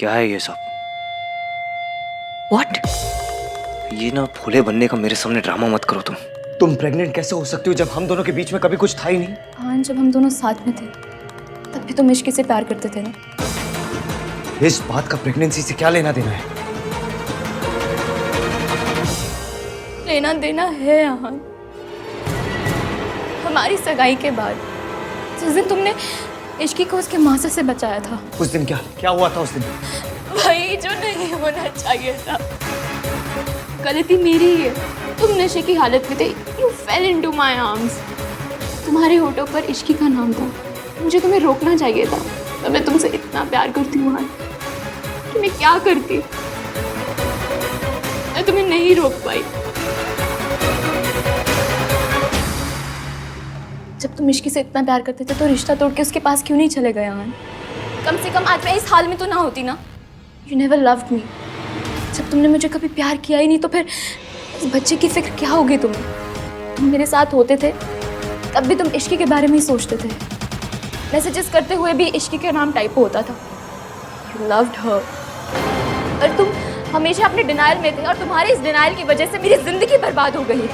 क्या है ये सब? What? ये ना भोले बनने का मेरे सामने ड्रामा मत करो तुम प्रेग्नेंट कैसे हो सकती हो जब हम दोनों के बीच में कभी कुछ था ही नहीं? हाँ, जब हम दोनों साथ में थे तब भी तुम इश्क से प्यार करते थे ना। इस बात का प्रेगनेंसी से क्या लेना देना है? लेना देना है आहान। हमारी सगाई के बाद जिस दिन तुमने इश्की को उसके मासा से बचाया था, उस दिन क्या हुआ था उस दिन? वही जो नहीं होना चाहिए था। गलती मेरी ही है। तुम नशे की हालत में थे। You fell into my arms। तुम्हारे होठों पर इश्की का नाम था। मुझे तुम्हें रोकना चाहिए था। तो मैं तुमसे इतना प्यार करती हूँ आहान कि मैं क्या करती। मैं तुम्हें नहीं रोक पाई। जब तुम इश्की से इतना प्यार करते थे तो रिश्ता तोड़ के उसके पास क्यों नहीं चले गए आहान? कम से कम आज मैं इस हाल में तो ना होती ना। You never loved me। जब तुमने मुझे कभी प्यार किया ही नहीं तो फिर इस बच्चे की फिक्र क्या होगी तुम्हें? तुम मेरे साथ होते थे तब भी तुम इश्की के बारे में ही सोचते थे। मैसेजेस करते हुए भी इश्की के नाम टाइप होता था। You loved her। और तुम हमेशा अपने डिनायल में थे और तुम्हारे इस डिनायल की वजह से मेरी जिंदगी बर्बाद हो गई।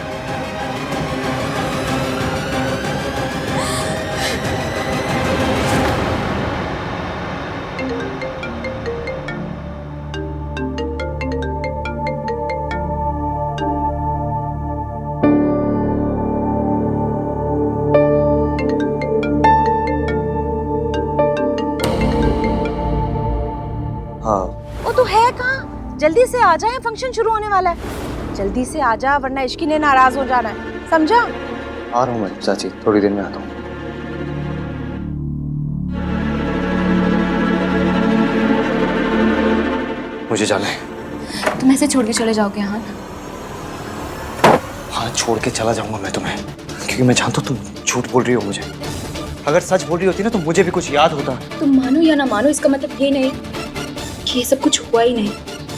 हाँ, वो तो है कहाँ? जल्दी से आ जाए, फंक्शन शुरू होने वाला है। जल्दी से आ जा वरना इश्की ने नाराज हो जाना है, समझा? आ रहा हूँ मैं चाची, थोड़ी देर में आता हूँ। मुझे जाना है। तुम ऐसे छोड़ के चले जाओगे आहान? हाँ, छोड़ के चला जाऊंगा मैं तुम्हें, क्योंकि मैं जानता हूँ तुम झूठ बोल रही हो मुझे। अगर सच बोल रही होती ना तो मुझे भी कुछ याद होता। तुम मानो या ना मानो, इसका मतलब ये नहीं कि ये सब कुछ हुआ ही नहीं।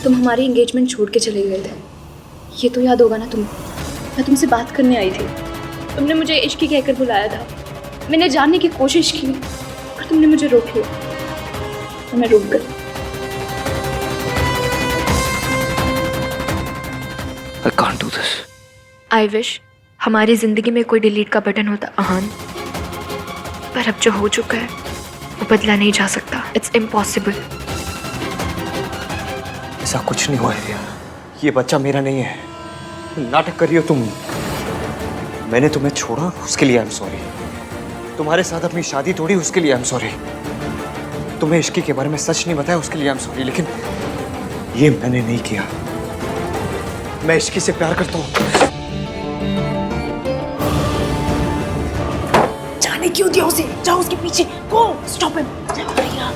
तुम हमारी एंगेजमेंट छोड़ के चले गए थे, ये तो याद होगा ना तुम्हें। मैं तुमसे बात करने आई थी, तुमने मुझे इश्की कहकर बुलाया था। मैंने जानने की कोशिश की और तुमने मुझे रोक लिया और मैं रुक गई। I can't do this। I wish हमारी जिंदगी में कोई डिलीट का बटन होता आहान, पर अब जो हो चुका है वो बदला नहीं जा सकता। It's impossible. ऐसा कुछ नहीं हुआ है रिया, ये बच्चा मेरा नहीं है। नाटक कर रही हो तुम। मैंने तुम्हें छोड़ा उसके लिए आई एम सॉरी। तुम्हारे साथ अपनी शादी तोड़ी उसके लिए आई एम सॉरी। तुम्हें इश्की के बारे में सच नहीं बताया उसके लिए आई एम सॉरी। लेकिन ये मैंने नहीं किया। मैं इश्की से प्यार करता हूँ। जाने क्यों दिया उसे? जाओ उसके पीछे, गो स्टॉप हिम। जाओ भैया।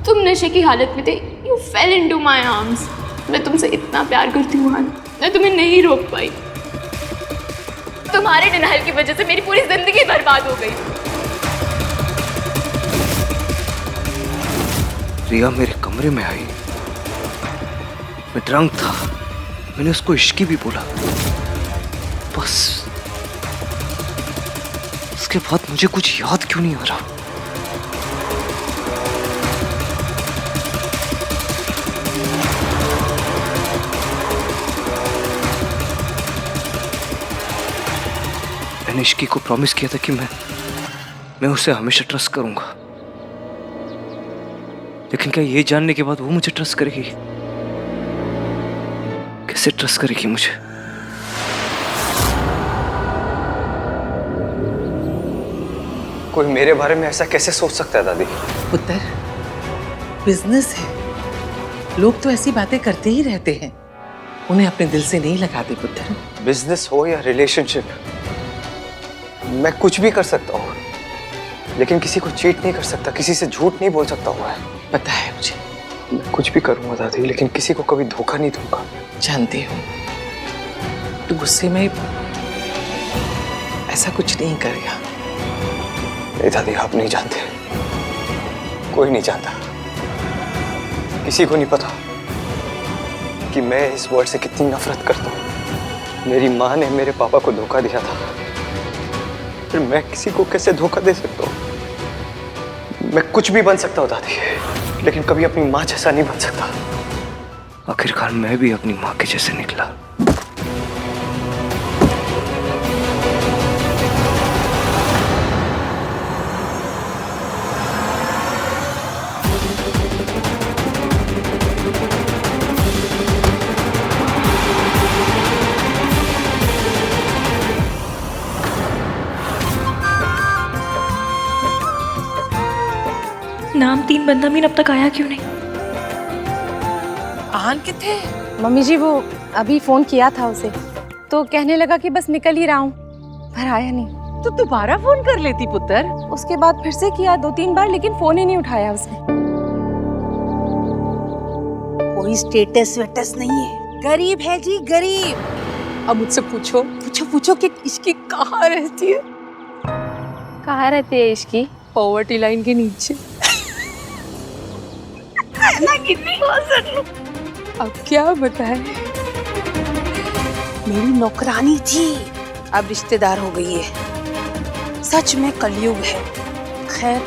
तुम नशे की हालत में थे। You fell into my arms। मैं तुमसे इतना प्यार करती हूँ आहान, मैं तुम्हें नहीं रोक पाई। तुम्हारे डिनायल की वजह से मेरी पूरी जिंदगी बर्बाद हो गई। रिया मेरे कमरे में आई, मैं ड्रंक था। मैंने उसको इश्की भी बोला, बस उसके बाद मुझे कुछ याद क्यों नहीं आ रहा। मैंने इश्की को प्रॉमिस किया था कि मैं उसे हमेशा ट्रस्ट करूंगा। लेकिन क्या ये जानने के बाद वो मुझे ट्रस्ट करेगी? कैसे ट्रस्ट करेगी मुझे? कोई मेरे बारे में ऐसा कैसे सोच सकता है दादी? पुत्र, बिजनेस है, लोग तो ऐसी बातें करते ही रहते हैं, उन्हें अपने दिल से नहीं लगाते पुत्र। बिजनेस हो या रिलेशनशिप, मैं कुछ भी कर सकता हूँ। लेकिन किसी को चीट नहीं कर सकता, किसी से झूठ नहीं बोल सकता हुआ है। पता है मुझे, मैं कुछ भी करूंगा दादी, लेकिन किसी को कभी धोखा नहीं दूंगा। जानती हूँ तू गुस्से में ऐसा कुछ नहीं करेगा। नहीं दादी, आप नहीं जानते, कोई नहीं जानता, किसी को नहीं पता कि मैं इस वर्ड से कितनी नफरत करता हूँ। मेरी माँ ने मेरे पापा को धोखा दिया था, फिर मैं किसी को कैसे धोखा दे सकता हूँ? मैं कुछ भी बन सकता हूँ दादी, लेकिन कभी अपनी माँ जैसा नहीं बन सकता। आखिरकार मैं भी अपनी माँ के जैसे निकला। नाम 3 बंदा मीन अब तक आया क्यों नहीं? आन किथे? मम्मी जी वो अभी फोन किया था उसे, तो कहने लगा कि बस निकल ही रहा हूँ, पर आया नहीं। तो दोबारा फोन कर लेती पुत्र। उसके बाद फिर से किया 2-3 बार, लेकिन फोन ही नहीं उठाया उसने। कोई स्टेटस वेटस नहीं है, गरीब है जी गरीब। अब मुझसे पूछो पूछो पूछो कि इसकी कहाँ रहती है? कहाँ रहती है इसकी? पॉवर्टी लाइन के नीचे। अब क्या बताए? मेरी नौकरानी थी, अब रिश्तेदार हो गई है। सच में कलयुग है। खैर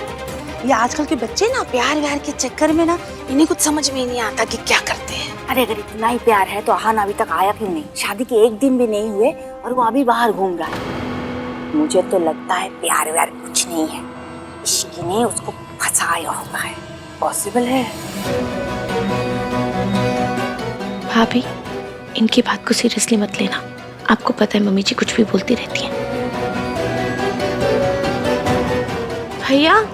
ये आजकल के बच्चे ना प्यार व्यार के चक्कर में ना इन्हें कुछ समझ में ही नहीं आता कि क्या करते हैं। अरे अगर इतना ही प्यार है तो आहान अभी तक आया क्यों नहीं? शादी के 1 दिन भी नहीं हुए और वो अभी बाहर घूम रहा है। मुझे तो लगता है प्यार व्यार कुछ नहीं है, इश्क ने उसको फंसाया होगा है। पॉसिबल है। भाभी, इनकी बात को सीरियसली मत लेना। आपको पता है मम्मी जी कुछ भी बोलती रहती हैं। भैया,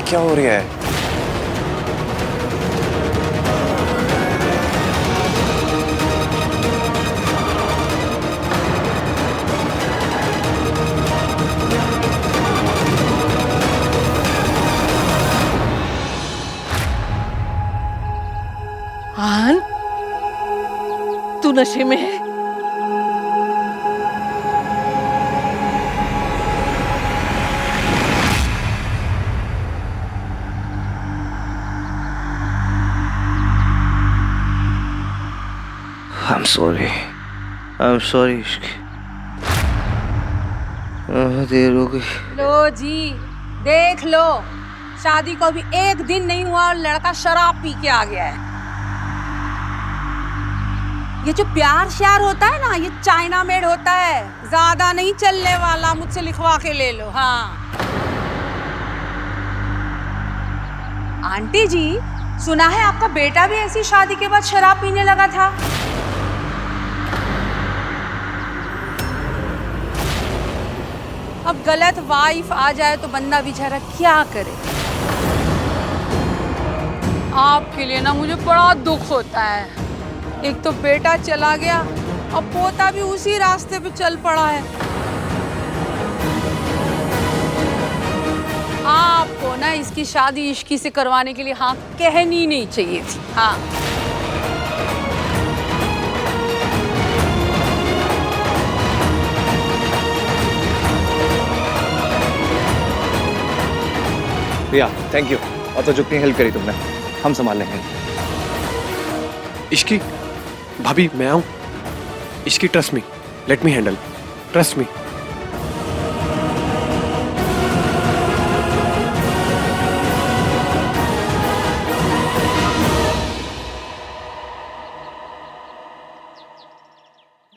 क्या हो रहा है? आन, तू नशे में है? I'm sorry इश्क। देर हो गई। लो जी देख लो, शादी को अभी 1 दिन नहीं हुआ और लड़का शराब पी के आ गया है। ये जो प्यार श्यार होता है ना, ये चाइना मेड होता है, ज्यादा नहीं चलने वाला। मुझसे लिखवा के ले लो। हाँ आंटी जी, सुना है आपका बेटा भी ऐसी शादी के बाद शराब पीने लगा था। अब गलत वाइफ आ जाए तो बंदा बेचारा क्या करे। आपके लिए ना मुझे बड़ा दुख होता है। एक तो बेटा चला गया, अब पोता भी उसी रास्ते पे चल पड़ा है। आपको ना इसकी शादी इश्की से करवाने के लिए हाँ कहनी नहीं चाहिए थी। हाँ भैया थैंक यू, और तो जितनी हेल्प करी तुमने, हम संभाल लेंगे। इश्की भाभी मैं आऊं? Ishki trust me, let me handle, trust me.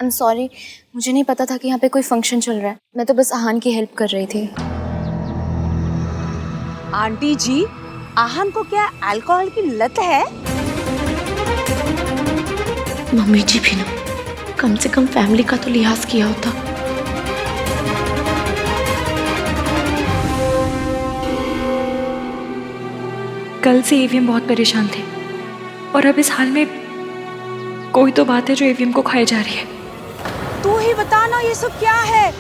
I'm sorry, मुझे नहीं पता था कि यहाँ पे कोई फंक्शन चल रहा है। मैं तो बस आहान की हेल्प कर रही थी। आंटी जी, आहान को क्या अल्कोहल की लत है? मम्मी जी भी ना कम से कम फैमिली का तो लिहाज किया होता। कल से एवीएम बहुत परेशान थे और अब इस हाल में कोई तो बात है जो एवीएम को खाई जा रही है। तू ही बता ना ये सब क्या है?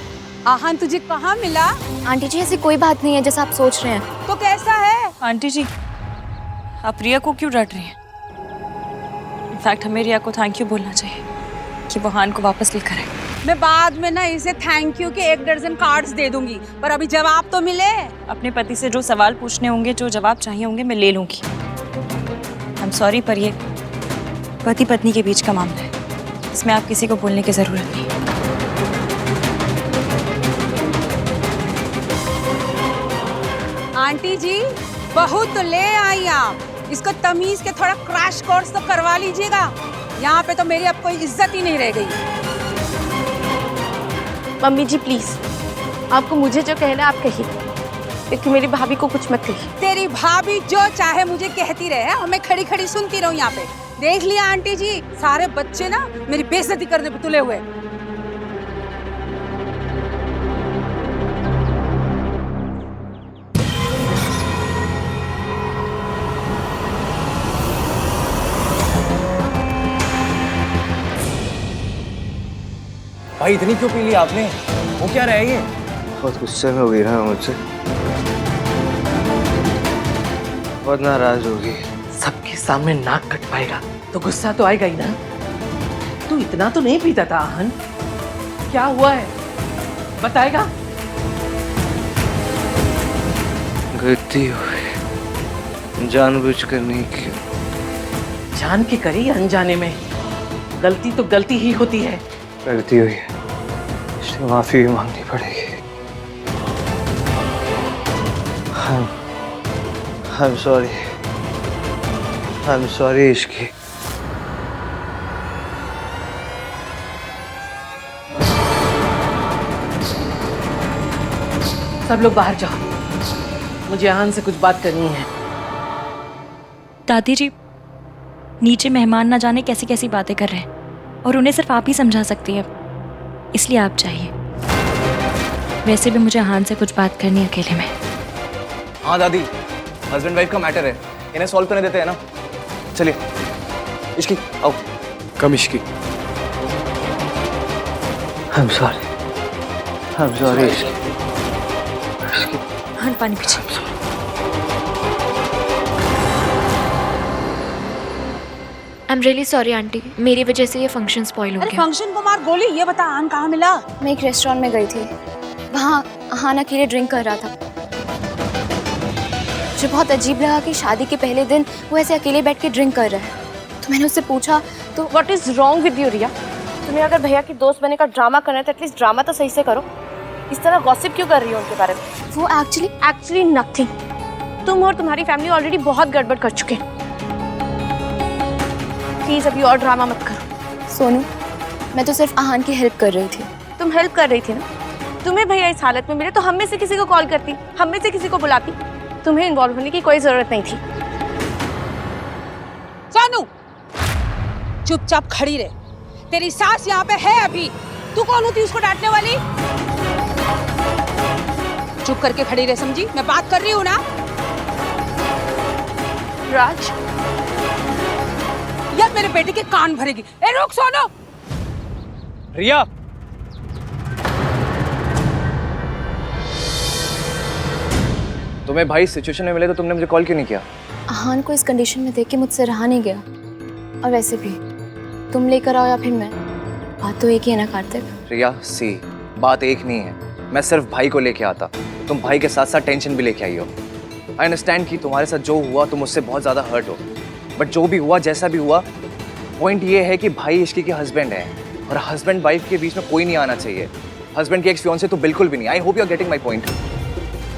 आहान तुझे कहाँ मिला? आंटी जी ऐसी कोई बात नहीं है जैसा आप सोच रहे हैं। तो कैसा है? आंटी जी आप रिया को क्यों डांट रही हैं? इनफैक्ट हमें रिया को थैंक यू बोलना चाहिए कि वो हान को वापस लेकर आए। मैं बाद में ना इसे थैंक यू के 1 दर्जन कार्ड्स दे दूंगी, पर अभी जवाब तो मिले। अपने पति से जो सवाल पूछने होंगे, जो जवाब चाहिए होंगे, मैं ले लूंगी। आई एम सॉरी, पर ये पति पत्नी के बीच का मामला है, इसमें आप किसी को बोलने की जरूरत नहीं। आंटी जी बहुत तो ले आई आप, इसको तमीज के थोड़ा क्रैश कोर्स तो करवा लीजिएगा। यहाँ पे तो मेरी अब कोई इज्जत ही नहीं रह गई। मम्मी जी प्लीज, आपको मुझे जो कहना है आप कहिए, लेकिन मेरी भाभी को कुछ मत कहिए। तेरी भाभी जो चाहे मुझे कहती रहे और मैं खड़ी खड़ी सुनती रहूं यहाँ पे। देख लिया आंटी जी, सारे बच्चे ना मेरी बेइज्जती करने पे तुले हुए। भाई इतनी क्यों पी ली आपने? वो क्या रहा है ये? बहुत गुस्से में हो गई ना मुझसे, बहुत नाराज होगी। सबके सामने नाक कट पाएगा तो गुस्सा तो आएगा ही ना। तू इतना तो नहीं पीता था आहन, क्या हुआ है बताएगा? गलती हुई, जानबूझकर नहीं की। जान के करी या अनजाने में, गलती तो गलती ही होती है। गलती हुई है, इसलिए माफी भी मांगनी पड़ेगी। I'm sorry. I'm sorry Ishki. सब लोग बाहर जाओ, मुझे आहन से कुछ बात करनी है। दादी जी नीचे मेहमान ना जाने कैसी कैसी बातें कर रहे हैं और उन्हें सिर्फ आप ही समझा सकती हैं, इसलिए आप चाहिए। वैसे भी मुझे हान से कुछ बात करनी है अकेले में। हाँ दादी, हस्बैंड वाइफ का मैटर है, इन्हें सॉल्व करने देते हैं ना। चलिए इश्की आओ। कम Ishki. I'm sorry. I'm sorry Ishki. हान पानी पीछे। I am really sorry aunty, मेरी वजह से ये फंक्शन स्पॉइल हो अरे गया। फंक्शन को मार गोली, ये बता आन कहाँ मिला? मैं एक रेस्टोरेंट में गई थी, वहाँ हान अकेले ड्रिंक कर रहा था। मुझे बहुत अजीब लगा कि शादी के पहले दिन वो ऐसे अकेले बैठ के ड्रिंक कर रहा है, तो मैंने उससे पूछा तो what is wrong with you Riya? तुम्हें अगर भैया की दोस्त बनने का ड्रामा करना है तो एटलीस्ट ड्रामा तो सही से करो। इस तरह गॉसिप क्यों कर रही हो उनके बारे में? वो एक्चुअली नथिंग। तुम और तुम्हारी फैमिली ऑलरेडी बहुत गड़बड़ कर चुके हैं। प्लीज अभी और ड्रामा मत करो। सोनू, मैं तो सिर्फ आहान की हेल्प कर रही थी। तुम हेल्प कर रही थी ना? तुम्हें भैया इस हालत में मिले तो हम में से किसी को कॉल करती, हम में से किसी को बुलाती। तुम्हें इन्वॉल्व होने की कोई जरूरत नहीं थी। सोनू चुपचाप खड़ी रहे, तेरी सास यहाँ पे है अभी। तू कौन होती उसको डांटने वाली? चुप करके खड़ी रहे, समझी? मैं बात कर रही हूँ ना। राज, यार मेरे बेटे के कान भरेगी। ए रुक सोनू। रिया, तुम्हें भाई सिचुएशन में मिले तो तुमने मुझे कॉल क्यों नहीं किया? आहान को इस कंडीशन में देख के मुझसे रहा नहीं गया। और वैसे भी तुम लेकर आओ या फिर मैं, बात तो एक ही है ना कार्तिक। रिया सी, बात एक नहीं है। मैं सिर्फ भाई को लेके आता, तुम भाई के साथ साथ टेंशन भी लेके आई हो। आई अंडरस्टैंड कि तुम्हारे साथ जो हुआ तुम उससे बहुत ज़्यादा हर्ट हो, बट जो भी हुआ जैसा भी हुआ, पॉइंट ये है कि भाई इश्की के हस्बैंड है और हस्बैंड वाइफ के बीच में कोई नहीं आना चाहिए। हस्बैंड की एक्स फियांसे तो बिल्कुल भी नहीं। I hope you are getting my point.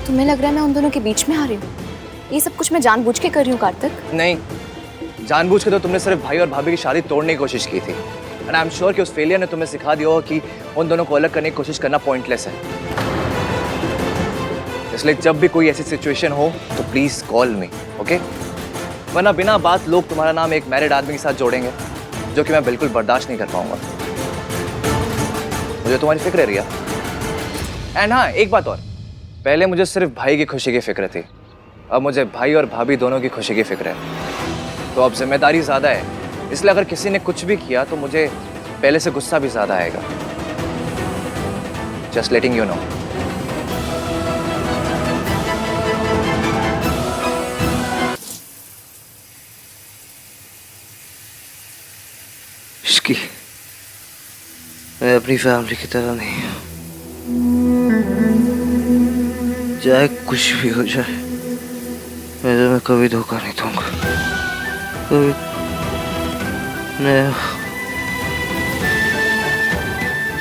तुम्हें लग रहा है मैं उन दोनों के बीच में आ रही हूँ? ये सब कुछ मैं जानबूझ के कर रही हूँ कार्तिक। नहीं, जानबूझ के तो तुमने सिर्फ भाई और भाभी की शादी तोड़ने की कोशिश की थी। एंड आई एम श्योर कि उस फेलियर ने तुम्हें सिखा दिया होगा कि उन दोनों को अलग करने की कोशिश करना पॉइंटलेस है। इसलिए जब भी कोई ऐसी सिचुएशन हो तो प्लीज कॉल मी, ओके? वरना बिना बात लोग तुम्हारा नाम एक मैरिड आदमी के साथ जोड़ेंगे। जो कि मैं बिल्कुल बर्दाश्त नहीं कर पाऊंगा। मुझे तुम्हारी फिक्र है रिया। एंड हाँ, एक बात और, पहले मुझे सिर्फ भाई की खुशी की फिक्र थी, अब मुझे भाई और भाभी दोनों की खुशी की फिक्र है। तो अब जिम्मेदारी ज्यादा है, इसलिए अगर किसी ने कुछ भी किया तो मुझे पहले से गुस्सा भी ज्यादा आएगा। Just letting you know. Ishki, मैं अपनी फैमिली की तरह नहीं हूँ। चाहे कुछ भी हो जाए, मैं कभी धोखा नहीं दूंगा। कभी नहीं।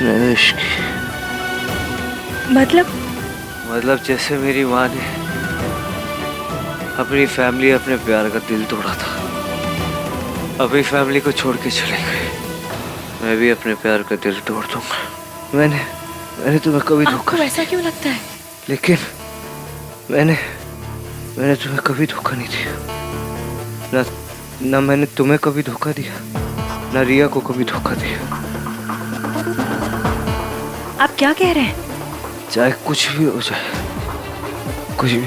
नहीं इश्की। मतलब जैसे मेरी माँ ने अपनी फैमिली, अपने प्यार का दिल तोड़ा था, अपनी फैमिली को छोड़ के चले गए, मैं भी अपने प्यार का दिल तोड़ दूंगा। मैंने तुम्हें कभी धोखा। आपको ऐसा क्यों लगता है? लेकिन मैंने तुम्हें कभी धोखा नहीं दिया। ना मैंने तुम्हें कभी धोखा दिया, ना रिया को कभी धोखा दिया। आप क्या कह रहे हैं? चाहे कुछ भी हो जाए, कुछ भी,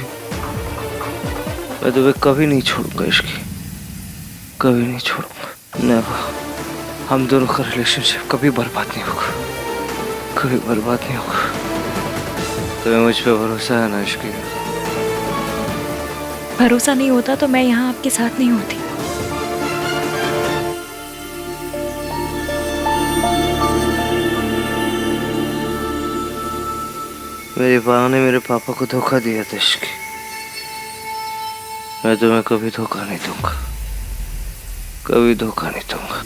मैं तुम्हें कभी नहीं छोड़ूंगा इश्की, कभी नहीं छोड़ूंगा। नेवर। हम दोनों का रिलेशनशिप कभी बर्बाद नहीं होगा, कभी बर्बाद नहीं होगा। तुम्हें मुझ पे भरोसा है ना इश्की? भरोसा नहीं होता तो मैं यहाँ आपके साथ नहीं होती। मेरी माँ ने मेरे पापा को धोखा दिया था इश्की। मैं तुम्हें कभी धोखा नहीं दूंगा, कभी धोखा नहीं दूंगा।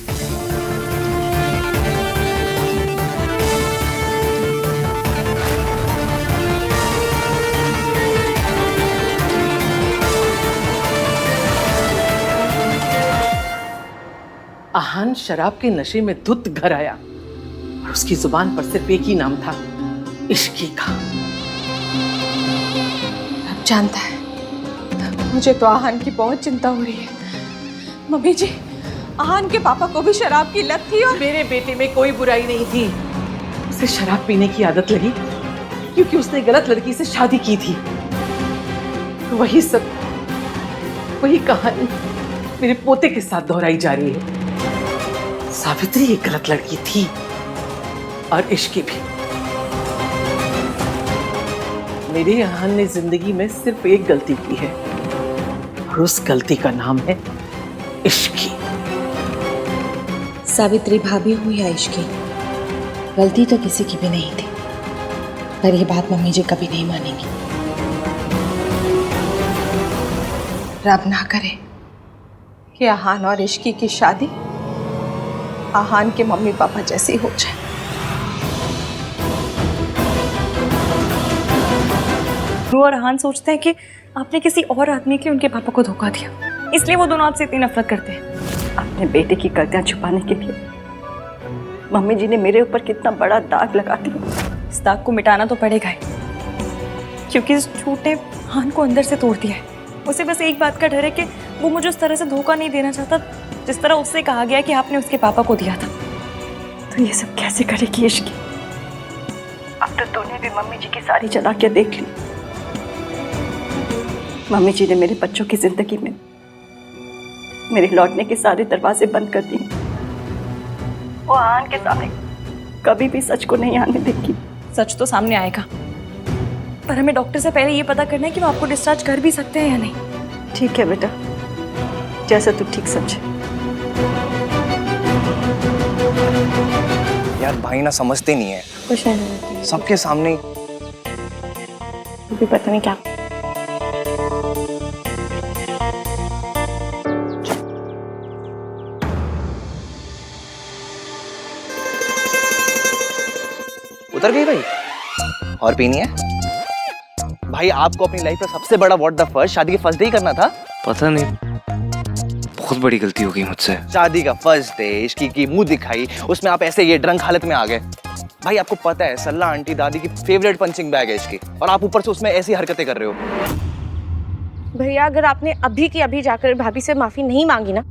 आहान शराब के नशे में धुत घर आया और उसकी जुबान पर सिर्फ एक ही नाम था, इश्की का। अब जानता है, मुझे तो आहान की बहुत चिंता हो रही है। मम्मी जी, आहान के पापा को भी शराब की लत थी और मेरे बेटे में कोई बुराई नहीं थी। उसे शराब पीने की आदत लगी क्योंकि उसने गलत लड़की से शादी की थी। तो वही कहानी मेरे पोते के साथ दोहराई जा रही है। सावित्री एक गलत लड़की थी और इश्की भी। मेरे आहान ने जिंदगी में सिर्फ एक गलती की है और उस गलती का नाम है इश्की। सावित्री भाभी हुई या इश्की, गलती तो किसी की भी नहीं थी, पर यह बात मम्मी जी कभी नहीं मानेंगी। रब ना करे कि आहान और इश्की की शादी आहान के मम्मी पापा जैसी हो जाए। रू और आहान सोचते हैं कि आपने किसी और आदमी के उनके पापा को धोखा दिया, इसलिए वो दोनों आपसे इतनी नफरत करते हैं। अपने बेटे की गलतियां छुपाने के लिए मम्मी जी ने मेरे ऊपर कितना बड़ा दाग लगा दिया। इस दाग को मिटाना तो पड़ेगा ही, क्योंकि इस झूठ ने आहान को अंदर से तोड़ दिया है। उसे बस एक बात का डर है कि वो मुझे उस तरह से धोखा नहीं देना चाहता जिस तरह उससे कहा गया कि आपने उसके पापा को दिया था। तो ये सब कैसे करेगी इश्की? अब तो तूने भी मम्मी जी की सारी चालाकियां देख ली। मम्मी जी ने मेरे बच्चों की जिंदगी में मेरे लौटने के सारे दरवाजे बंद कर दिए। वो आहान के सामने कभी भी सच को नहीं आने देगी। सच तो सामने आएगा, पर हमें डॉक्टर से पहले ये पता करना है कि वो आपको डिस्चार्ज कर भी सकते हैं या नहीं। ठीक है बेटा, जैसा तू ठीक समझे। यार भाई ना समझते नहीं है, कुछ नहीं, सबके सामने भी पता नहीं क्या। उतर गई भाई? और पीनी है? भाई आपको अपनी लाइफ का सबसे बड़ा व्हाट द फर्स्ट शादी के फर्स्ट डे ही करना था। पता नहीं, बहुत बड़ी गलती हो गई मुझसे। शादी का फर्स्ट डे, इश्की की मुंह दिखाई, उसमें आप ऐसे ये ड्रंक हालत में आ गए। भाई आपको पता है सल्ला आंटी दादी की फेवरेट पंचिंग बैग है इसकी, और आप ऊपर से उसमें ऐसी हरकतें कर रहे हो। भैया, अगर आपने अभी की अभी जाकर भाभी से माफी नहीं मांगी ना,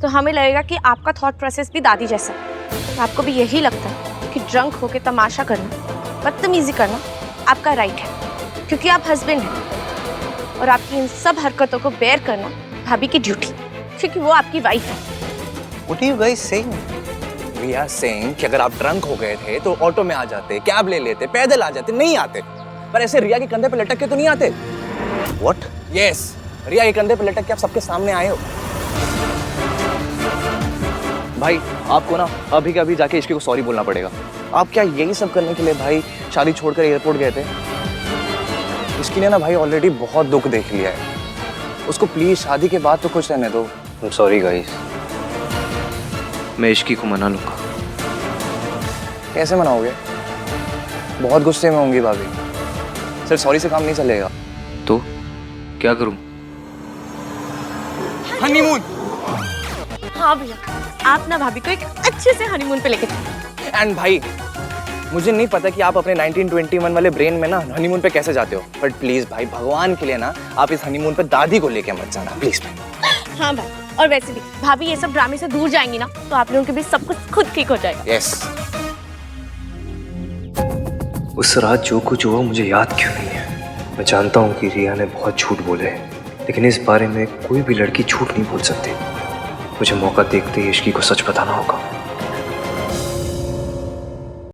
तो हमें लगेगा कि आपका थॉट प्रोसेस भी दादी जैसा है। तो आपको भी यही लगता है कि ड्रंक होके तमाशा करना, बदतमीजी करना आपका राइट है, क्योंकि आप हस्बैंड हैं और आपकी इन सब हरकतों को बेयर करना भाभी की ड्यूटी, क्योंकि वो आपकी वाइफ है। What are you guys saying? We are saying कि अगर आप ड्रंक हो गए थे तो ऑटो में आ जाते, कैब ले लेते, पैदल आ जाते, नहीं आते, पर ऐसे रिया के कंधे पे लटक के तो नहीं आते। What? Yes, रिया के कंधे पे लटक के आप सबके सामने आए हो। भाई आपको ना अभी के अभी जाके इश्की को सॉरी बोलना पड़ेगा। आप क्या यही सब करने के लिए भाई शादी छोड़कर एयरपोर्ट गए थे? इसकी ने ना भाई ऑलरेडी बहुत दुख देख लिया है, उसको प्लीज शादी के बाद तो खुश रहने दो। I'm sorry guys। मैं इश्की को मना लूंगा। कैसे मनाओगे? बहुत गुस्से में होंगी भाभी। सिर्फ सॉरी से काम नहीं चलेगा। तो क्या करूं? हनीमून। हाँ भैया, आप ना भाभी को एक अच्छे से हनीमून पे लेके चलो। एंड भाई मुझे नहीं पता कि आप अपने 1921 वाले ब्रेन में ना हनीमून पे कैसे जाते हो, बट प्लीज भाई भगवान के लिए ना आप इस हनीमून पे दादी को लेके मत जाना प्लीज। हाँ भाई, और वैसे भी भाभी ये सब ड्रामे से दूर जाएंगी ना तो आप लोगों के बीच सब कुछ खुद ठीक हो जाएगा। यस। उस रात जो कुछ हुआ मुझे याद क्यों नहीं है? मैं जानता हूँ कि रिया ने बहुत झूठ बोले, लेकिन इस बारे में कोई भी लड़की झूठ नहीं बोल सकती। मुझे मौका देखते ही इश्की को सच बताना होगा।